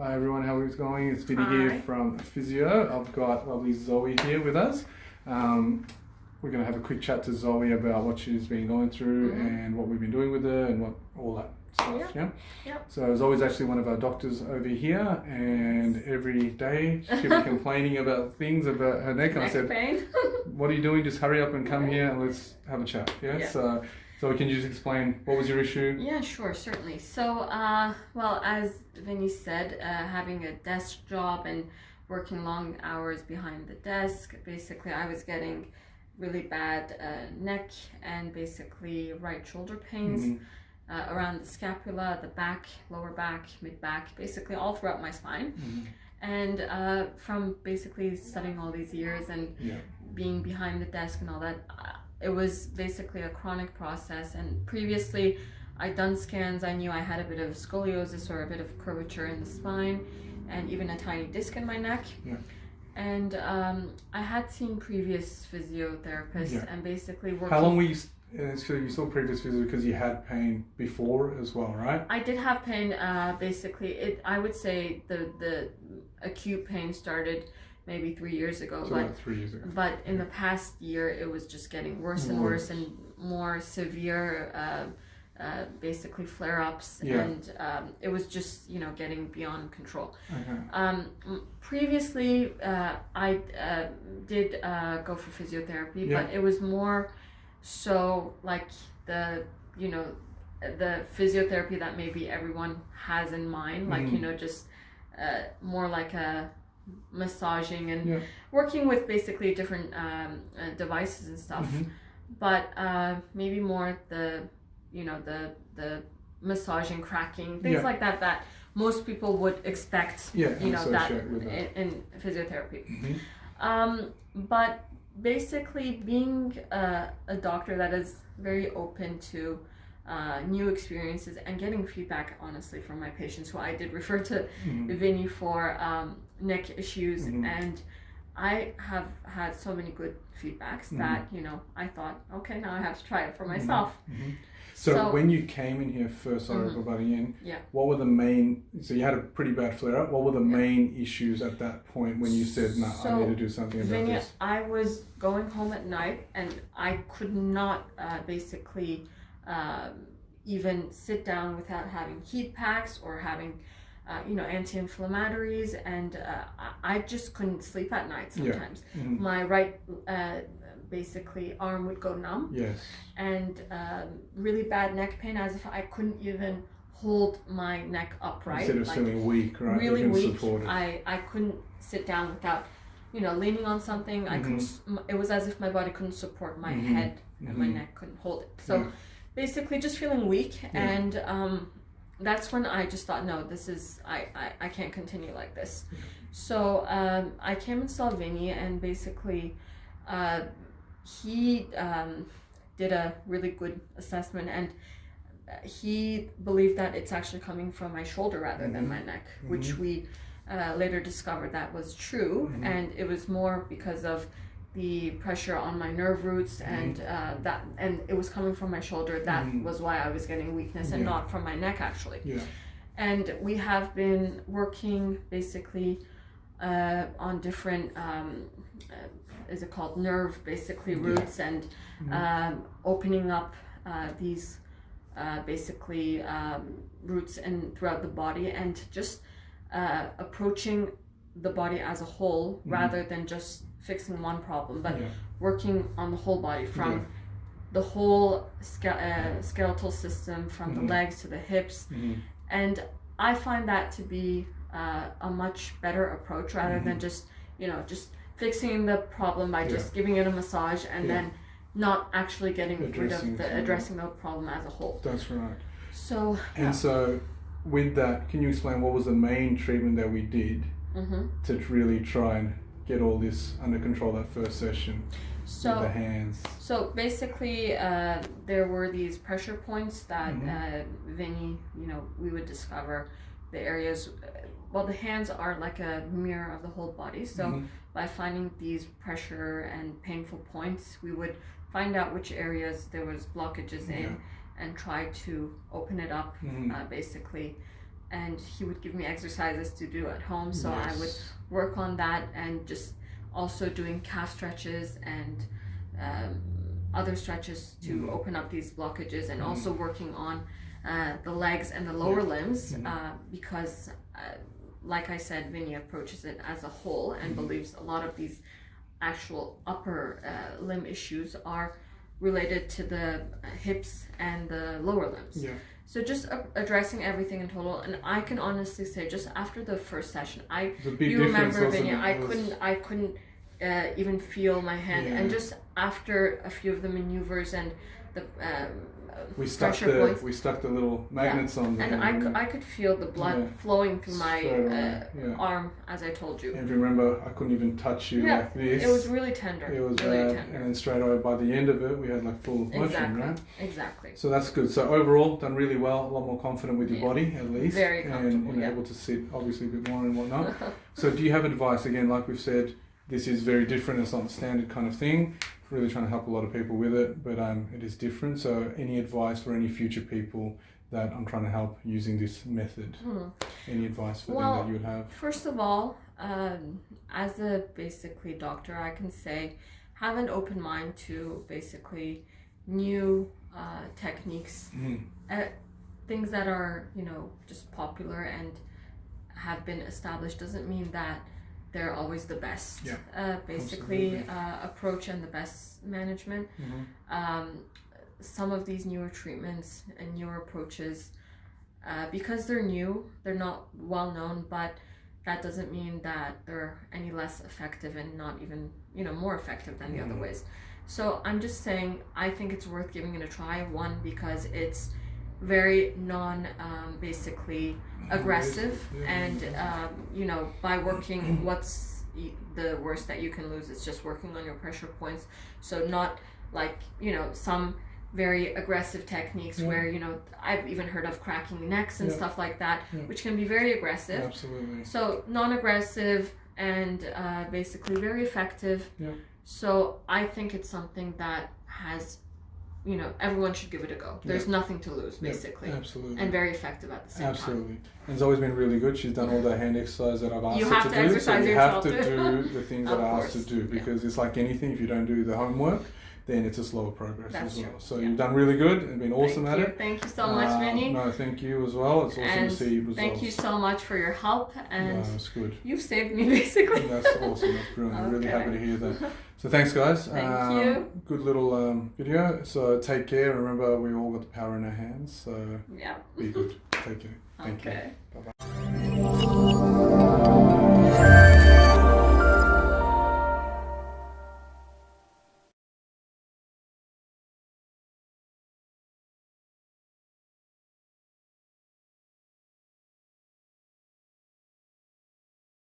Hi everyone, how is it going? It's Vinny Hi. here from Physio. I've got lovely Zoe here with us. We're going to have a quick chat to Zoe about what she's been going through and what we've been doing with her and what all that stuff. Yep. So Zoe's actually one of our doctors over here, and every day she'll be complaining about things about her neck. And I said, pain. "What are you doing? Just hurry up and come here and let's have a chat." Yeah. So can you just explain what was your issue? Yeah, sure, certainly. So, well, as Vinny said, having a desk job and working long hours behind the desk, basically I was getting really bad neck and basically right shoulder pains around the scapula, the back, lower back, mid-back, basically all throughout my spine. And from basically studying all these years and being behind the desk and all that, it was basically a chronic process. And previously I'd done scans. I knew I had a bit of scoliosis or a bit of curvature in the spine and even a tiny disc in my neck. And I had seen previous physiotherapists and basically working. How long were you? So you saw previous physio because you had pain before as well, right? I did have pain. Basically, I would say the acute pain started maybe 3 years ago. So about 3 years ago. But in the past year, it was just getting worse and worse and more severe. Basically flare-ups, and it was just getting beyond control. Previously, I did go for physiotherapy, but it was more so like the physiotherapy that maybe everyone has in mind, like just more like a massaging and working with basically different devices and stuff, but maybe more the massaging, cracking, things like that most people would expect that in physiotherapy. But basically being a doctor that is very open to new experiences and getting feedback honestly from my patients, who I did refer to Vinny for neck issues, and I have had so many good feedbacks that I thought, okay, now I have to try it for myself. So when you came in here first, sorry for butting in, what were the main, so you had a pretty bad flare-up, what were the main issues at that point when you said, no, I need to do something about this? I was going home at night and I could not basically even sit down without having heat packs or having anti-inflammatories, and I just couldn't sleep at night sometimes. My right basically arm would go numb, and really bad neck pain, as if I couldn't even hold my neck upright. Instead of feeling weak, right? Really weak. I couldn't sit down without leaning on something. I couldn't. It was as if my body couldn't support my head and my neck couldn't hold it. So basically just feeling weak, and that's when I just thought, no, this is I can't continue like this. So I came and saw Vinny, and basically he did a really good assessment, and he believed that it's actually coming from my shoulder rather than my neck, which we later discovered that was true, and it was more because of the pressure on my nerve roots, and and it was coming from my shoulder. That was why I was getting weakness, and not from my neck actually. And we have been working basically on different is it called nerve basically roots, and opening up these basically roots and throughout the body, and just approaching the body as a whole rather than just fixing one problem, but working on the whole body, from the whole skeletal system, from the legs to the hips. And I find that to be a much better approach rather than just fixing the problem by just giving it a massage and then not actually getting rid of addressing the problem as a whole. That's right. So so with that, can you explain what was the main treatment that we did to really try and get all this under control that first session with the hands? So basically there were these pressure points that Vinny, we would discover the areas. Well, the hands are like a mirror of the whole body, so by finding these pressure and painful points, we would find out which areas there was blockages in and try to open it up basically and he would give me exercises to do at home. So Yes. I would work on that, and just also doing calf stretches and other stretches to open up these blockages, and also working on the legs and the lower limbs, because like I said, Vinny approaches it as a whole and believes a lot of these actual upper limb issues are related to the hips and the lower limbs. Yeah. So just addressing everything in total, and I can honestly say, just after the first session, you remember, Vinny, I couldn't even feel my hand, and just after a few of the maneuvers and the we stuck the little magnets on there, and I could feel the blood flowing through my arm, as I told you. And if you remember, I couldn't even touch you like this. It was really tender. It was really tender. And then straight away by the end of it, we had like full motion, right? Exactly. So that's good. So overall, done really well. A lot more confident with your body, at least. Very comfortable. And able to sit obviously a bit more and whatnot. So do you have advice? Again, like we've said, this is very different. It's not a standard kind of thing. Really trying to help a lot of people with it, but it is different. So any advice for any future people that I'm trying to help using this method? Any advice for them that you would have? First of all, as a basically doctor, I can say have an open mind to basically new techniques, things that are, just popular and have been established doesn't mean that they're always the best approach and the best management. Some of these newer treatments and newer approaches, because they're new, they're not well known, but that doesn't mean that they're any less effective and not even more effective than the other ways. So I'm just saying, I think it's worth giving it a try. One, because it's very basically aggressive, and by working, what's the worst that you can lose? It's just working on your pressure points. So not like some very aggressive techniques where I've even heard of cracking necks and stuff like that, which can be very aggressive. Absolutely. So non-aggressive and basically very effective. So I think it's something that has everyone should give it a go. There's nothing to lose, basically. Absolutely. And very effective at the same time. Absolutely. And it's always been really good. She's done all the hand exercise that I've asked You her have to to do. exercise So you yourself have to too. do the things that Of I asked course. to do, because it's like anything, if you don't do the homework, then it's a slower progress That's as well. true. So you've done really good and been awesome at it. Thank you so much, Vinny. No, thank you as well. It's awesome And to see results. thank you so much for your help, and That's good. you've saved me basically. That's awesome. That's brilliant. I'm really Okay. happy to hear that. So thanks, guys. Thank you. Good little video. So take care. Remember, we all got the power in our hands. So Yeah. be good. Take care. Thank you. Okay. Bye-bye.